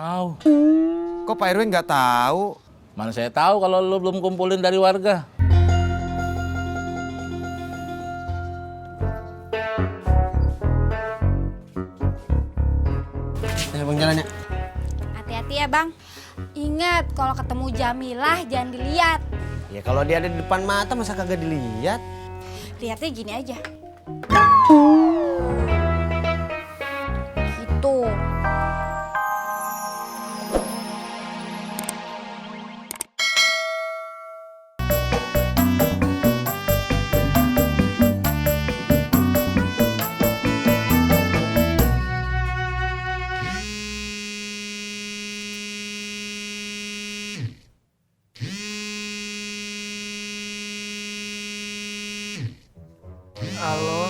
tahu. Kok Pak RW nggak tahu? Mana saya tahu kalau lo belum kumpulin dari warga. Ya bang jalannya. Hati-hati ya bang. Ingat kalau ketemu Jamilah jangan dilihat. Ya kalau dia ada di depan mata masa kagak dilihat? Lihatnya gini aja. Gitu. Halo.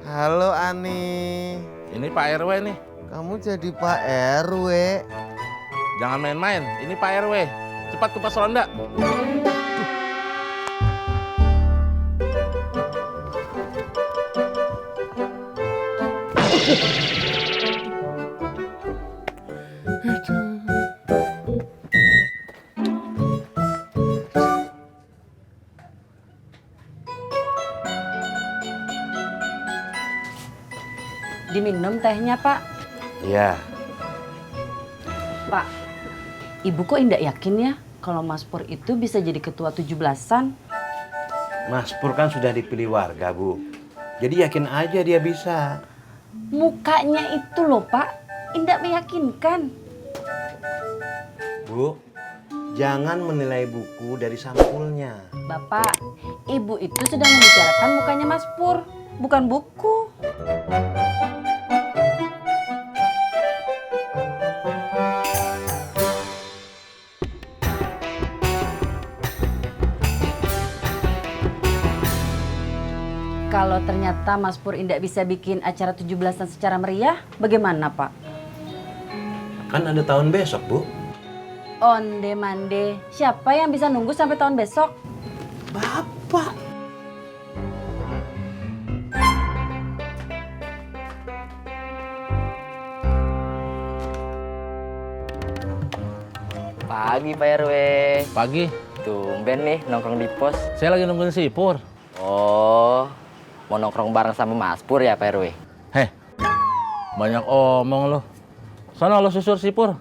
Halo Ani. Ini Pak RW nih. Kamu jadi Pak RW. Jangan main-main. Ini Pak RW. Cepat ke pos ronda. Diminum tehnya, Pak. Iya. Pak, Ibu kok indak yakin ya kalau Mas Pur itu bisa jadi ketua 17-an? Mas Pur kan sudah dipilih warga, Bu. Jadi yakin aja dia bisa. Mukanya itu loh, Pak. Indak meyakinkan. Bu, jangan menilai buku dari sampulnya. Bapak, Ibu itu sedang membicarakan mukanya Mas Pur, bukan buku. Kalau ternyata Mas Pur indak bisa bikin acara 17-an secara meriah, bagaimana, Pak? Kan ada tahun besok, Bu. Onde mande, siapa yang bisa nunggu sampai tahun besok? Bapak. Pagi Pak RW. Pagi. Tumben nih nongkrong di pos. Saya lagi nungguin si Pur. Oh, mau nongkrong bareng sama Mas Pur ya Pak RW? Heh. Banyak omong lo. Sana lo susur si Pur.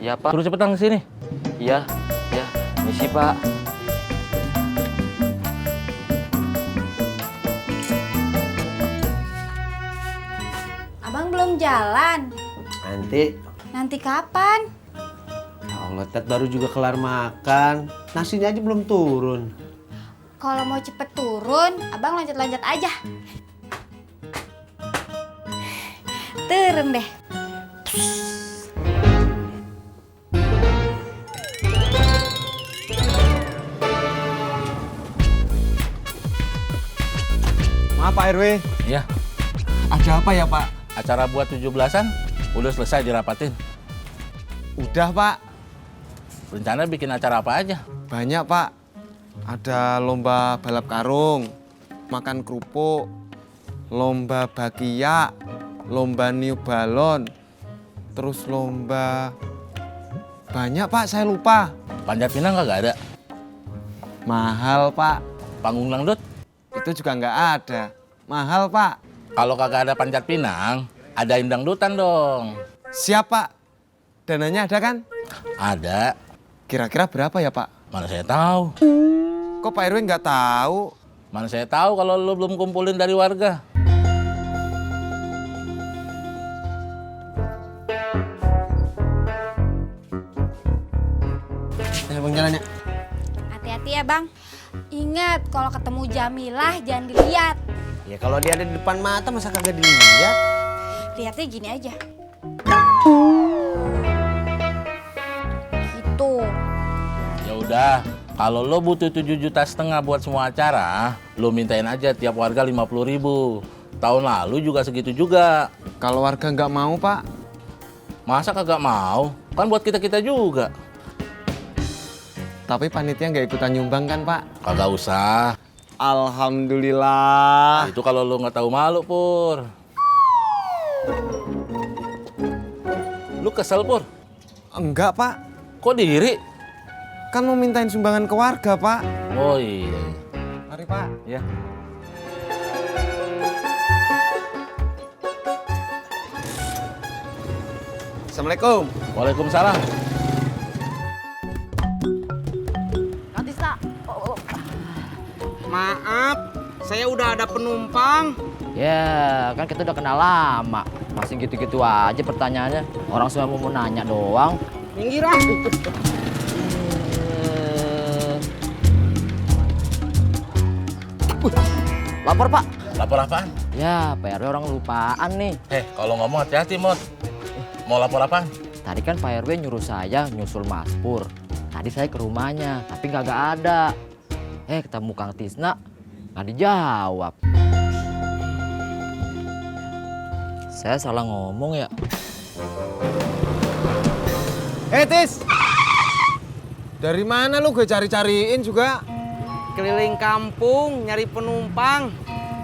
Iya Pak. Suruh cepetan ke sini. Iya, ya. Misi Pak. Abang belum jalan. Nanti. Nanti kapan? Ya Allah, Tet baru juga kelar makan. Nasinya aja belum turun. Kalau mau cepet turun, abang loncat-loncat aja. Turun deh. Maaf Pak RW. Iya. Ada apa ya Pak? Acara buat 17-an udah selesai dirapatin. Udah Pak. Rencana bikin acara apa aja? Banyak Pak. Ada lomba balap karung, makan kerupuk, lomba bakiak, lomba niup balon, terus lomba... Banyak Pak, saya lupa. Panjat pinang kagak ada. Mahal Pak. Panggung dangdut. Itu juga nggak ada. Mahal Pak. Kalau kagak ada panjat pinang, adain dangdutan dong. Siap Pak. Dananya ada kan? Ada. Kira-kira berapa ya Pak? Mana saya tahu. Kok Pak RW nggak tahu? Mana saya tahu kalau lo belum kumpulin dari warga. Ya bang jalannya. Hati-hati ya bang. Ingat kalau ketemu Jamilah jangan dilihat. Ya kalau dia ada di depan mata masa kagak dilihat? Lihatnya gini aja. Gitu. Ya udah, kalau lo butuh 7,5 juta buat semua acara, lo mintain aja tiap warga 50.000. Tahun lalu juga segitu juga. Kalau warga nggak mau Pak? Masa kagak mau? Kan buat kita-kita juga. Tapi panitia nggak ikutan nyumbang kan, Pak? Kagak usah. Alhamdulillah. Itu kalau lu nggak tahu malu, Pur. Lu kesel, Pur? Enggak, Pak. Kok diri? Kan mau mintain sumbangan ke warga, Pak. Oh iya. Mari, Pak. Ya. Assalamualaikum. Waalaikumsalam. Maaf, saya udah ada penumpang. Ya, kan kita udah kenal lama. Masih gitu-gitu aja pertanyaannya. Orang semua mau nanya doang. Minggir ah. Lapor, Pak. Lapor apaan? Ya, PR orang lupaan nih. Kalau ngomong hati-hati, Mot. Mau lapor apaan? Tadi kan Pak RW nyuruh saya nyusul Mas Pur. Tadi saya ke rumahnya, tapi nggak ada. Ketemu Kang Tisna, nggak dijawab. Saya salah ngomong ya? Tis! Dari mana lu gue cari-cariin juga? Keliling kampung nyari penumpang.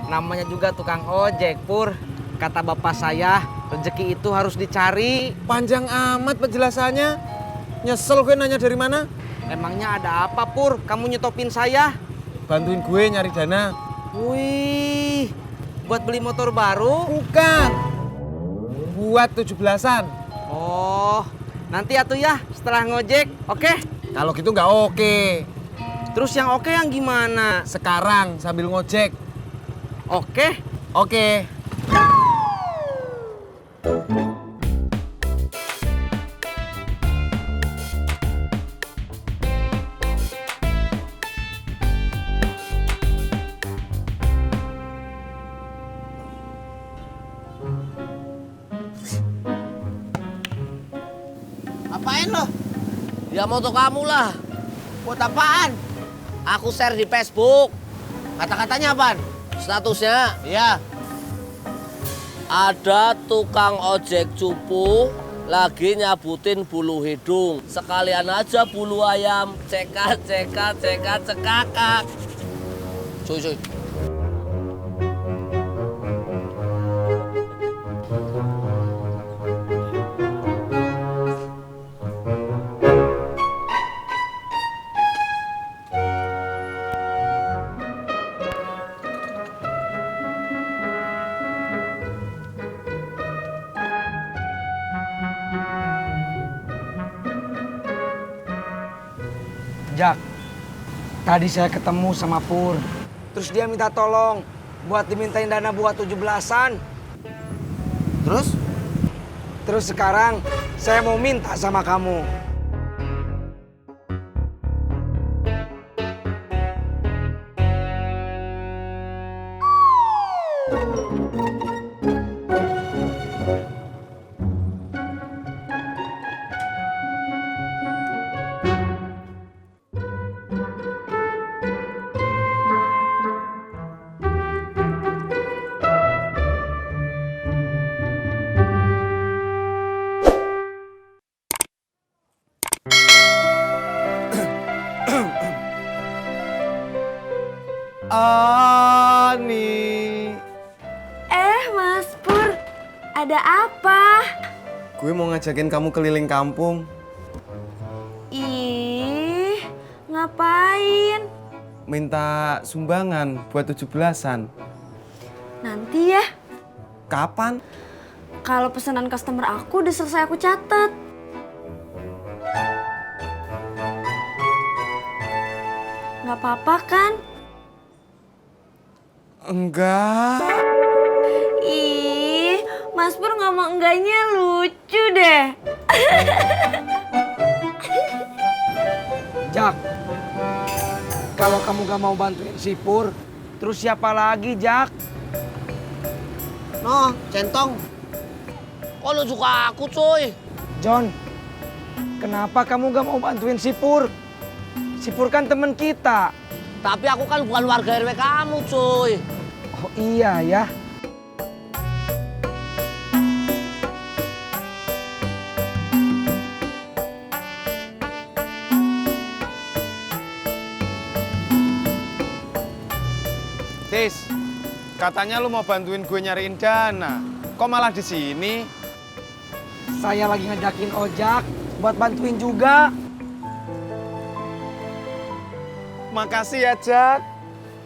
Namanya juga tukang ojek, Pur. Kata bapak saya, rezeki itu harus dicari. Panjang amat penjelasannya. Nyesel gue nanya dari mana? Emangnya ada apa, Pur? Kamu nyetopin saya? Bantuin gue nyari dana. Wih, buat beli motor baru? Bukan. Buat 17-an. Oh, nanti atuh ya setelah ngojek, oke? Kalau gitu nggak oke. Terus yang oke yang gimana? Sekarang sambil ngojek. Oke? Oke. Apain lo? Ya moto kamu lah. Buat apaan? Aku share di Facebook. Kata-katanya apaan? Statusnya, Iya. ada tukang ojek cupu lagi nyabutin bulu hidung. Sekalian aja bulu ayam. Cekat, cekat, cekat, cekakak. Cuy. Jak, tadi saya ketemu sama Pur. Terus dia minta tolong buat dimintain dana buat 17-an. Terus? Terus sekarang saya mau minta sama kamu. Ani. Mas Pur, ada apa? Gue mau ngajakin kamu keliling kampung. Ih, ngapain? Minta sumbangan buat 17-an. Nanti ya, Kapan? kalau pesanan customer aku udah selesai aku catat. Nggak apa-apa kan? Enggak. Ih, Mas Pur ngomong enggaknya lucu deh. Jak, kalau kamu gak mau bantuin si Pur, terus siapa lagi, Jak? No, centong. Kok lu suka aku, cuy? John, kenapa kamu gak mau bantuin si Pur? Si Pur kan temen kita. Tapi aku kan bukan warga RW kamu, cuy. Oh iya ya. Tis, katanya lu mau bantuin gue nyariin dana. Kok malah di sini? Saya lagi ngajakin ojak buat bantuin juga. Makasih ya, Jak.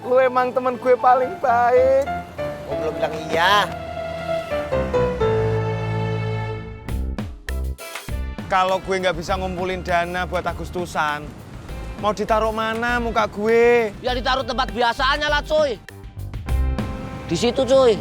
Lu emang temen gue paling baik. Gua belum bilang iya. Kalau gue nggak bisa ngumpulin dana buat Agustusan, mau ditaruh mana muka gue? Ya ditaruh tempat biasaannya lah, cuy. Di situ, cuy.